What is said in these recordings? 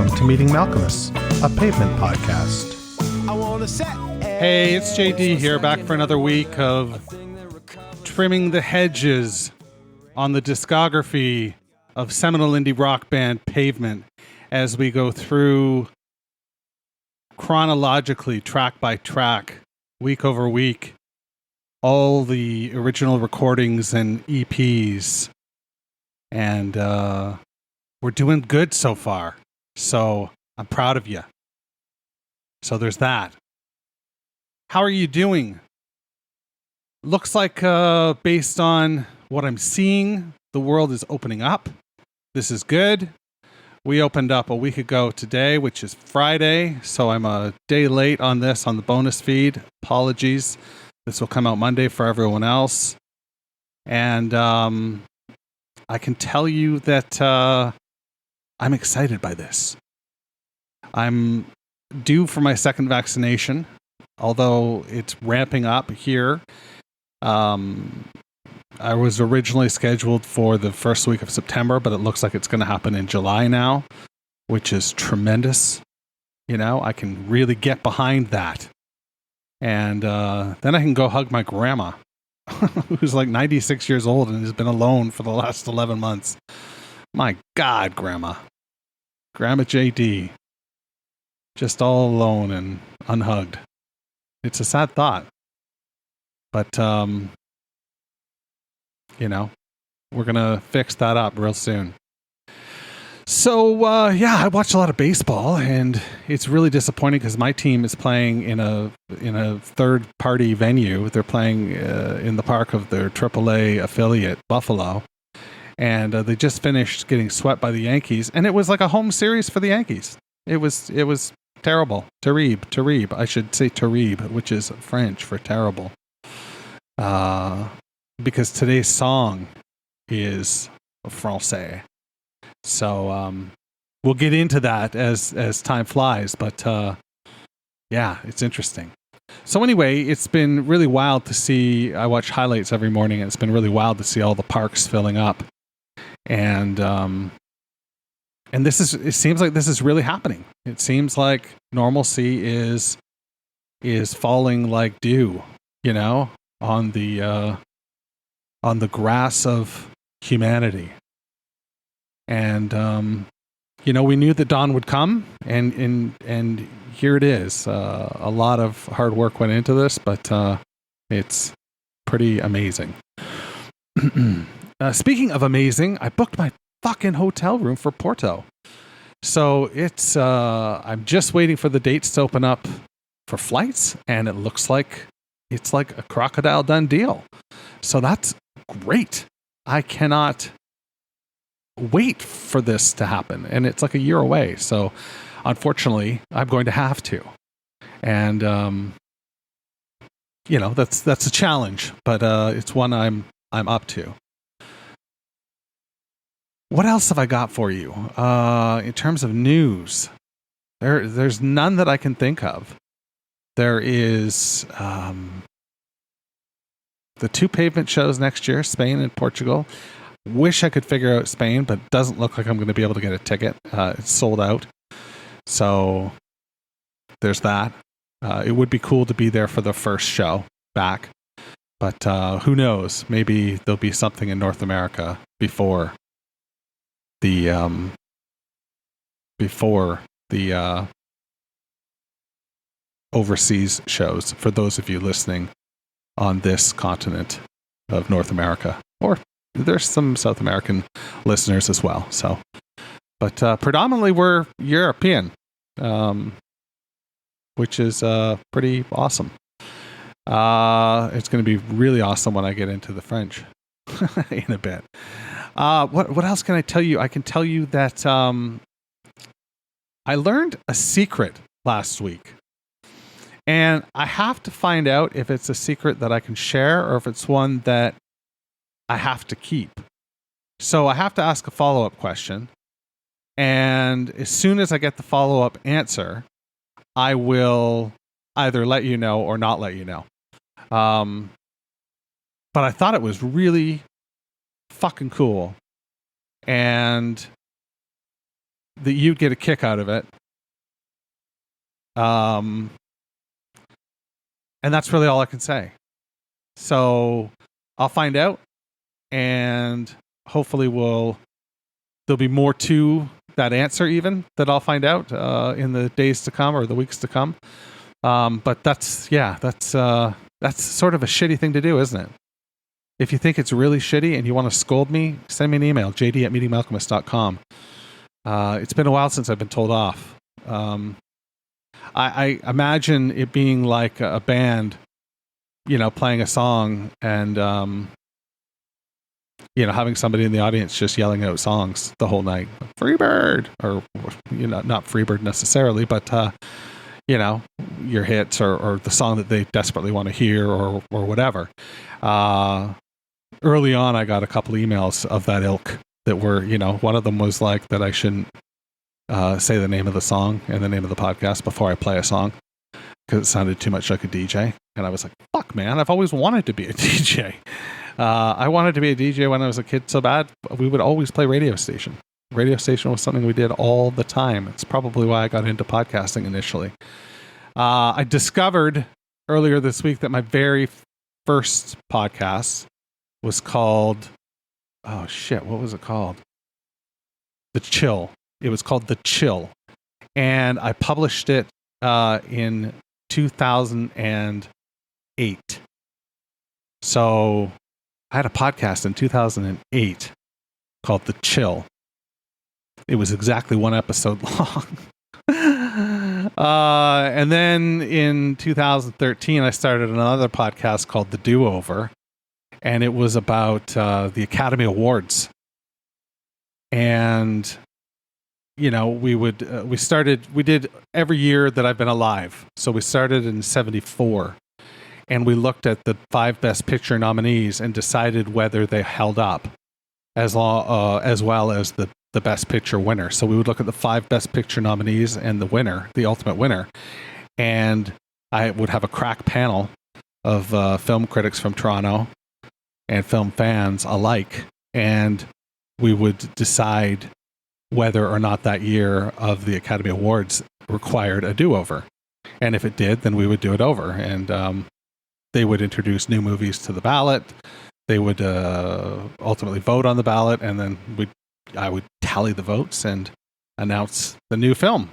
welcome to Meeting Malcolmus, a pavement podcast. Hey, it's JD here, back for another week of trimming the hedges on the discography of seminal indie rock band Pavement as we go through chronologically, track by track, week over week, all the original recordings and EPs. And we're doing good so far. So I'm proud of you. So there's that. How are you doing? Looks like based on what I'm seeing, the world is opening up. This is good. We opened up a week ago today, which is Friday. So I'm a day late on this on the bonus feed. Apologies. This will come out Monday for everyone else. And I can tell you that I'm excited by this. I'm due for my second vaccination, although it's ramping up here. I was originally scheduled for the first week of September, but it looks like it's going to happen in July now, which is tremendous. You know, I can really get behind that. And then I can go hug my grandma, who's like 96 years old and has been alone for the last 11 months. My God, Grandma. Grandma JD. Just all alone and unhugged. It's a sad thought. But, you know, we're going to fix that up real soon. So, yeah, I watched a lot of baseball, and it's really disappointing because my team is playing in a third-party venue. They're playing in the park of their AAA affiliate, Buffalo, and they just finished getting swept by the Yankees, and it was like a home series for the Yankees. It was terrible. Terrible. I should say terrible, which is French for terrible, because today's song is Francais. So we'll get into that as time flies, but yeah, it's interesting. So anyway, it's been really wild to see. I watch highlights every morning, and it's been really wild to see all the parks filling up. And it seems like this is really happening. It seems like normalcy is falling like dew, you know, on the grass of humanity. And, you know, we knew that dawn would come, and here it is. A lot of hard work went into this, but it's pretty amazing. Speaking of amazing, I booked my fucking hotel room for Porto. So it's, I'm just waiting for the dates to open up for flights, and it looks like it's like a crocodile done deal. So that's great. I cannot wait for this to happen, and it's like a year away, so unfortunately I'm going to have to, and you know, that's a challenge, but it's one I'm up to. What else have I got for you in terms of news? There's none that I can think of. There is the two Pavement shows next year, Spain and Portugal. Wish I could figure out Spain, but doesn't look like I'm going to be able to get a ticket. It's sold out. So there's that. It would be cool to be there for the first show back. But who knows? Maybe there'll be something in North America before the overseas shows, for those of you listening on this continent of North America, or there's some South American listeners as well. So, but predominantly we're European, which is pretty awesome. It's going to be really awesome when I get into the French in a bit. What else can I tell you? I can tell you that I learned a secret last week, and I have to find out if it's a secret that I can share or if it's one that I have to keep. So I have to ask a follow-up question. And as soon as I get the follow-up answer, I will either let you know or not let you know. But I thought it was really fucking cool. And that you'd get a kick out of it. And that's really all I can say. So I'll find out, and hopefully there'll be more to that answer even that I'll find out in the days to come or the weeks to come. But that's sort of a shitty thing to do, isn't it? If you think it's really shitty and you want to scold me, send me an email, jd@meetingmalcolmist.com. It's been a while since I've been told off. I imagine it being like a band, playing a song and, having somebody in the audience just yelling out songs the whole night. Freebird! Or, not Freebird necessarily, but, your hits or the song that they desperately want to hear or whatever. Early on, I got a couple emails of that ilk that were, one of them was like that I shouldn't say the name of the song and the name of the podcast before I play a song because it sounded too much like a DJ. And I was like, fuck, man, I've always wanted to be a DJ. I wanted to be a DJ when I was a kid so bad. We would always play radio station. Radio station was something we did all the time. It's probably why I got into podcasting initially. I discovered earlier this week that my very first podcast was called, oh shit, what was it called? The Chill. It was called The Chill. And I published it in 2008. So I had a podcast in 2008 called The Chill. It was exactly one episode long. And then in 2013, I started another podcast called The Do-Over. And it was about the Academy Awards. And, we did every year that I've been alive. So we started in 1974. And we looked at the 5 Best Picture nominees and decided whether they held up as well as the Best Picture winner. So we would look at the 5 Best Picture nominees and the winner, the ultimate winner. And I would have a crack panel of film critics from Toronto and film fans alike. And we would decide whether or not that year of the Academy Awards required a do-over. And if it did, then we would do it over. And they would introduce new movies to the ballot. They would ultimately vote on the ballot, and then I would tally the votes and announce the new film.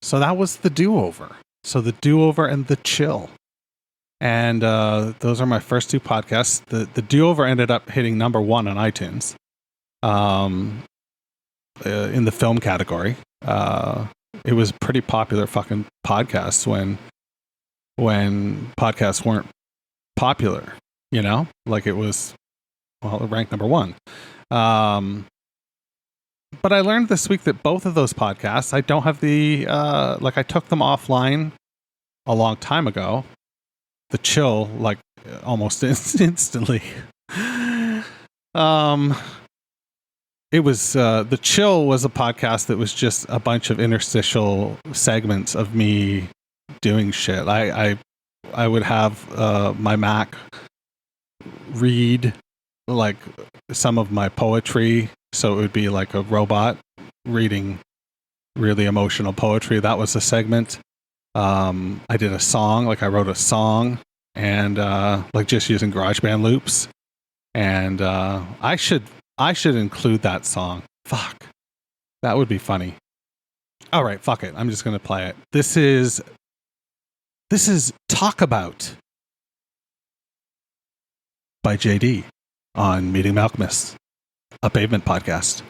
So that was the do-over. So the do-over and the chill. And those are my first 2 podcasts. The do-over ended up hitting number 1 on iTunes in the film category. It was a pretty popular fucking podcast when podcasts weren't popular, like it was, it ranked number 1. But I learned this week that both of those podcasts, I don't have I took them offline a long time ago. The Chill, almost instantly. It was, The Chill was a podcast that was just a bunch of interstitial segments of me doing shit. I would have my Mac read some of my poetry, so it would be like a robot reading really emotional poetry. That was a segment. I did a song, I wrote a song, and just using GarageBand loops. And I should include that song. Fuck, that would be funny. All right, fuck it. I'm just gonna play it. This is Talk About by JD on Meeting Malcolmists, a Pavement podcast.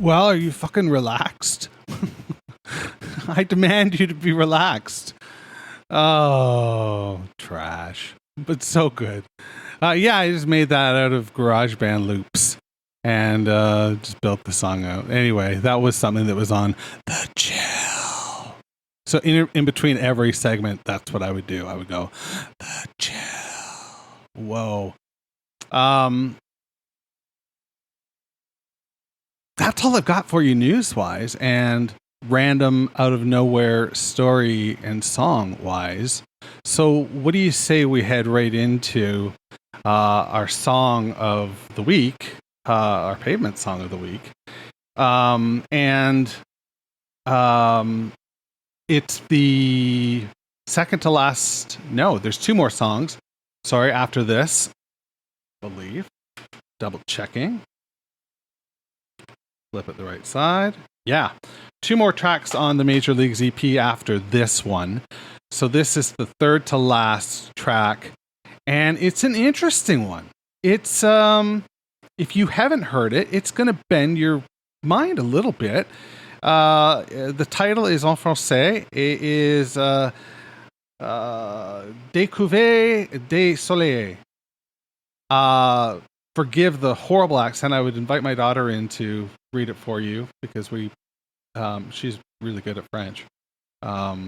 Well, are you fucking relaxed? I demand you to be relaxed. Oh, trash. But so good. Yeah, I just made that out of GarageBand loops and just built the song out. Anyway, that was something that was on The Chill. So in between every segment, that's what I would do. I would go, The Chill. Whoa. That's all I've got for you news-wise and random out of nowhere story and song wise. So what do you say we head right into our song of the week, our pavement song of the week? It's the second to last. No, there's two more songs. Sorry, after this, I believe. Double checking. Flip it the right side. Yeah. Two more tracks on the Major Leagues EP after this one. So this is the third to last track. And it's an interesting one. It's, if you haven't heard it, it's going to bend your mind a little bit. The title is en français. It is Découvert de Soleil. Forgive the horrible accent. I would invite my daughter in to read it for you because she's really good at French. But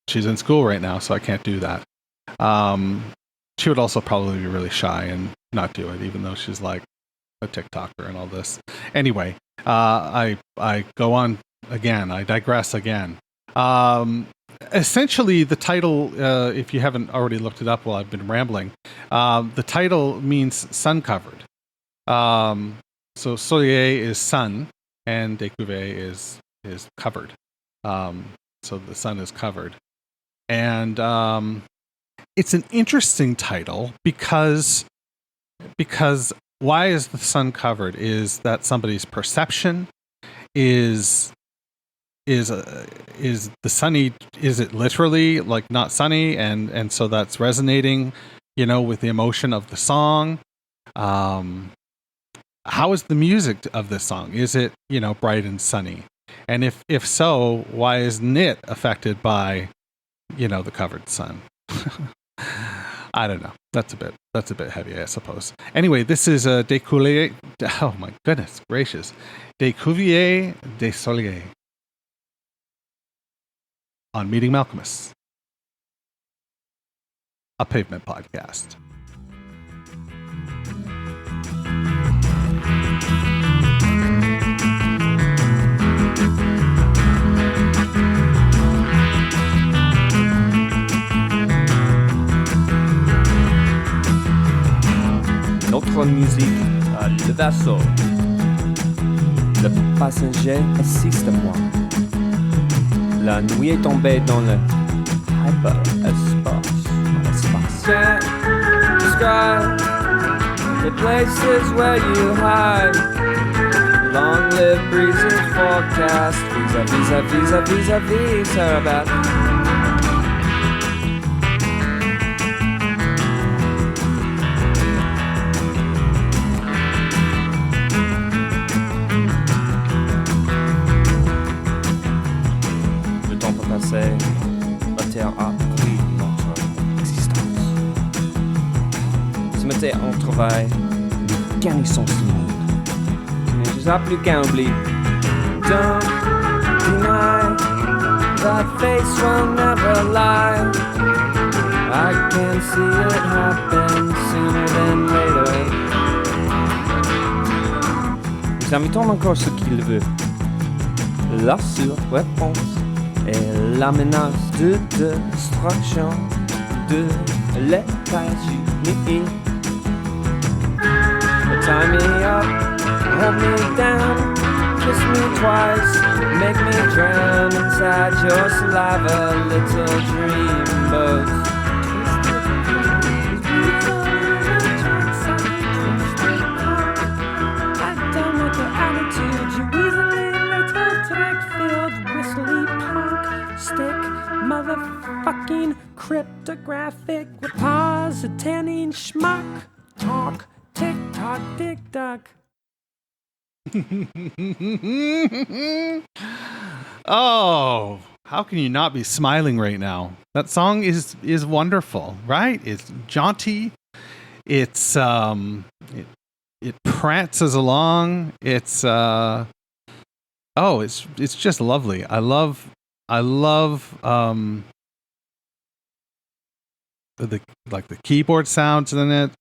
she's in school right now, so I can't do that. She would also probably be really shy and not do it, even though she's like a TikToker and all this. Anyway, I go on again. I digress again. Essentially, the title, if you haven't already looked it up while I've been rambling, the title means sun-covered. So Soleil is sun, and Découvert is covered. So the sun is covered. And it's an interesting title because why is the sun covered? Is that somebody's perception? Is the sunny, is it literally like not sunny and so that's resonating, with the emotion of the song? How is the music of this song? Is it, bright and sunny? And if so, why isn't it affected by, the covered sun? I don't know. That's a bit heavy, I suppose. Anyway, this is Découvert. Oh my goodness gracious. Découvert de Soleil on Meeting Malcolmus, a pavement podcast. Notre musique, le vaisseau. Le passager assiste à moi. La nuit est tombée dans le hyperespace. Can't describe the places where you hide. Long-lived breezes forecast. Vis-a-vis, Sarabat. La terre a pris notre existence. Se mettait en travail, gagner son monde. Mais je n'ai plus qu'un oubli. Don't deny that face will never lie. I can see it happen sooner than later. Nous invitons encore ce qu'il veut. La surréponse et la menace de destruction de l'États-Unis. Tie me up, hold me down, kiss me twice, make me drown inside your saliva, little dreamboat. I don't like your attitude, you weaselly little tech-filled whistly punk stick, motherfucking cryptographic repository schmuck, talk, tick-tock, tick-tock. Oh, how can you not be smiling right now? That song is wonderful, right? It's jaunty. It's it prances along. It's it's just lovely. I love the keyboard sounds in it.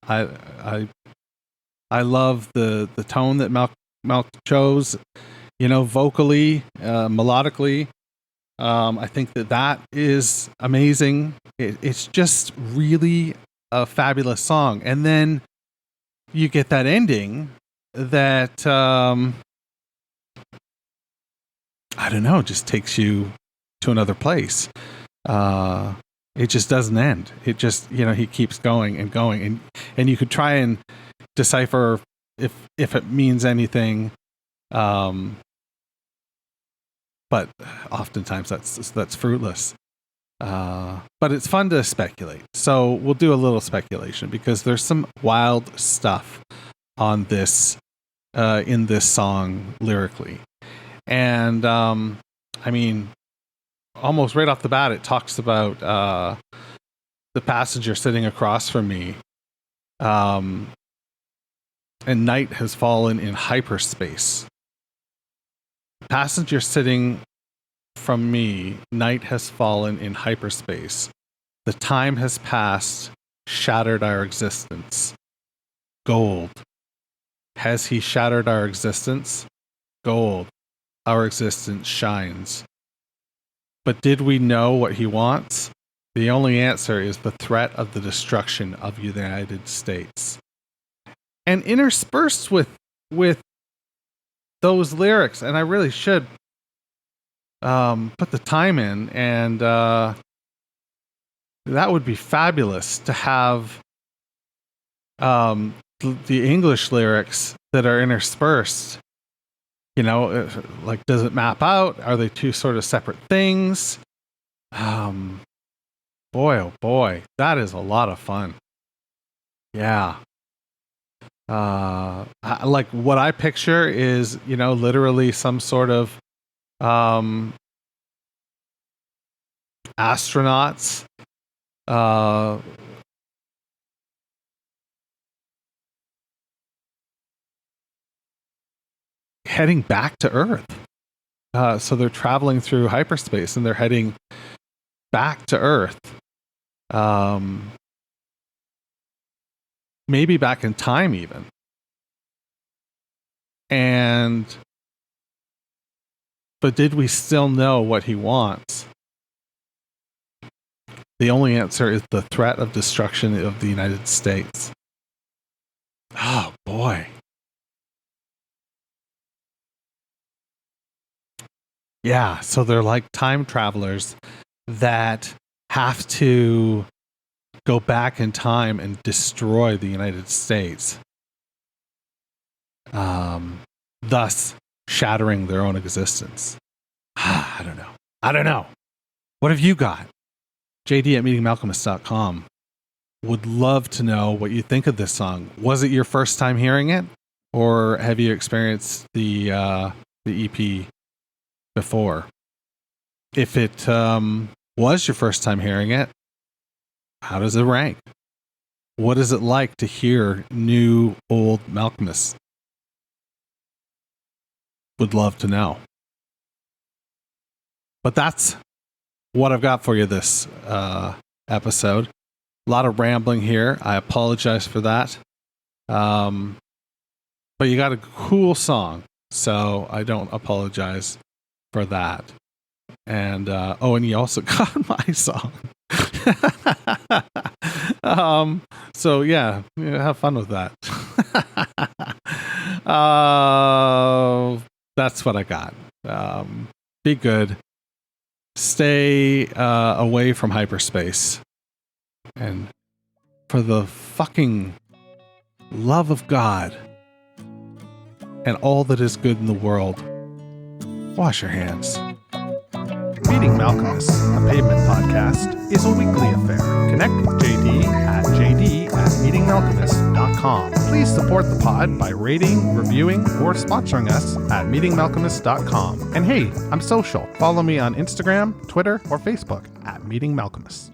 I love the tone that Malk chose, vocally, melodically. I think that is amazing. It's just really a fabulous song. And then you get that ending that, I don't know, just takes you to another place. It just doesn't end. It just, he keeps going and going. And you could try and decipher if it means anything. But oftentimes that's fruitless. But it's fun to speculate. So we'll do a little speculation because there's some wild stuff on this, in this song lyrically. And, almost right off the bat, it talks about, the passenger sitting across from me. And night has fallen in hyperspace. Passenger sitting from me, night has fallen in hyperspace. The time has passed, shattered our existence. Gold. Has he shattered our existence? Gold. Our existence shines. But did we know what he wants? The only answer is the threat of the destruction of the United States. And interspersed with those lyrics, and I really should put the time in, and that would be fabulous to have the English lyrics that are interspersed. Like, does it map out? Are they two sort of separate things? Boy, oh boy, that is a lot of fun. Yeah. Like what I picture is, literally some sort of astronauts heading back to Earth. So they're traveling through hyperspace and they're heading back to Earth. Maybe back in time even. But did we still know what he wants? The only answer is the threat of destruction of the United States. Oh boy. Yeah, so they're like time travelers that have to go back in time and destroy the United States, thus shattering their own existence. I don't know. What have you got? JD at meetingmalcolmus.com. Would love to know what you think of this song. Was it your first time hearing it, or have you experienced the EP before? If it was your first time hearing it, how does it rank? What is it like to hear new, old Malcolmus? Would love to know. But that's what I've got for you this episode. A lot of rambling here. I apologize for that. But you got a cool song, so I don't apologize for that. And and you also got my song. So yeah, have fun with that. That's what I got. Be good. Stay away from hyperspace. And for the fucking love of God and all that is good in the world, wash your hands. Meeting Malcolmus, a pavement podcast, is a weekly affair. Connect with JD at at meetingmalcolmist.com. Please support the pod by rating, reviewing, or sponsoring us at meetingmalcolmist.com. And hey, I'm social. Follow me on Instagram, Twitter, or Facebook at Meeting Malcolmist.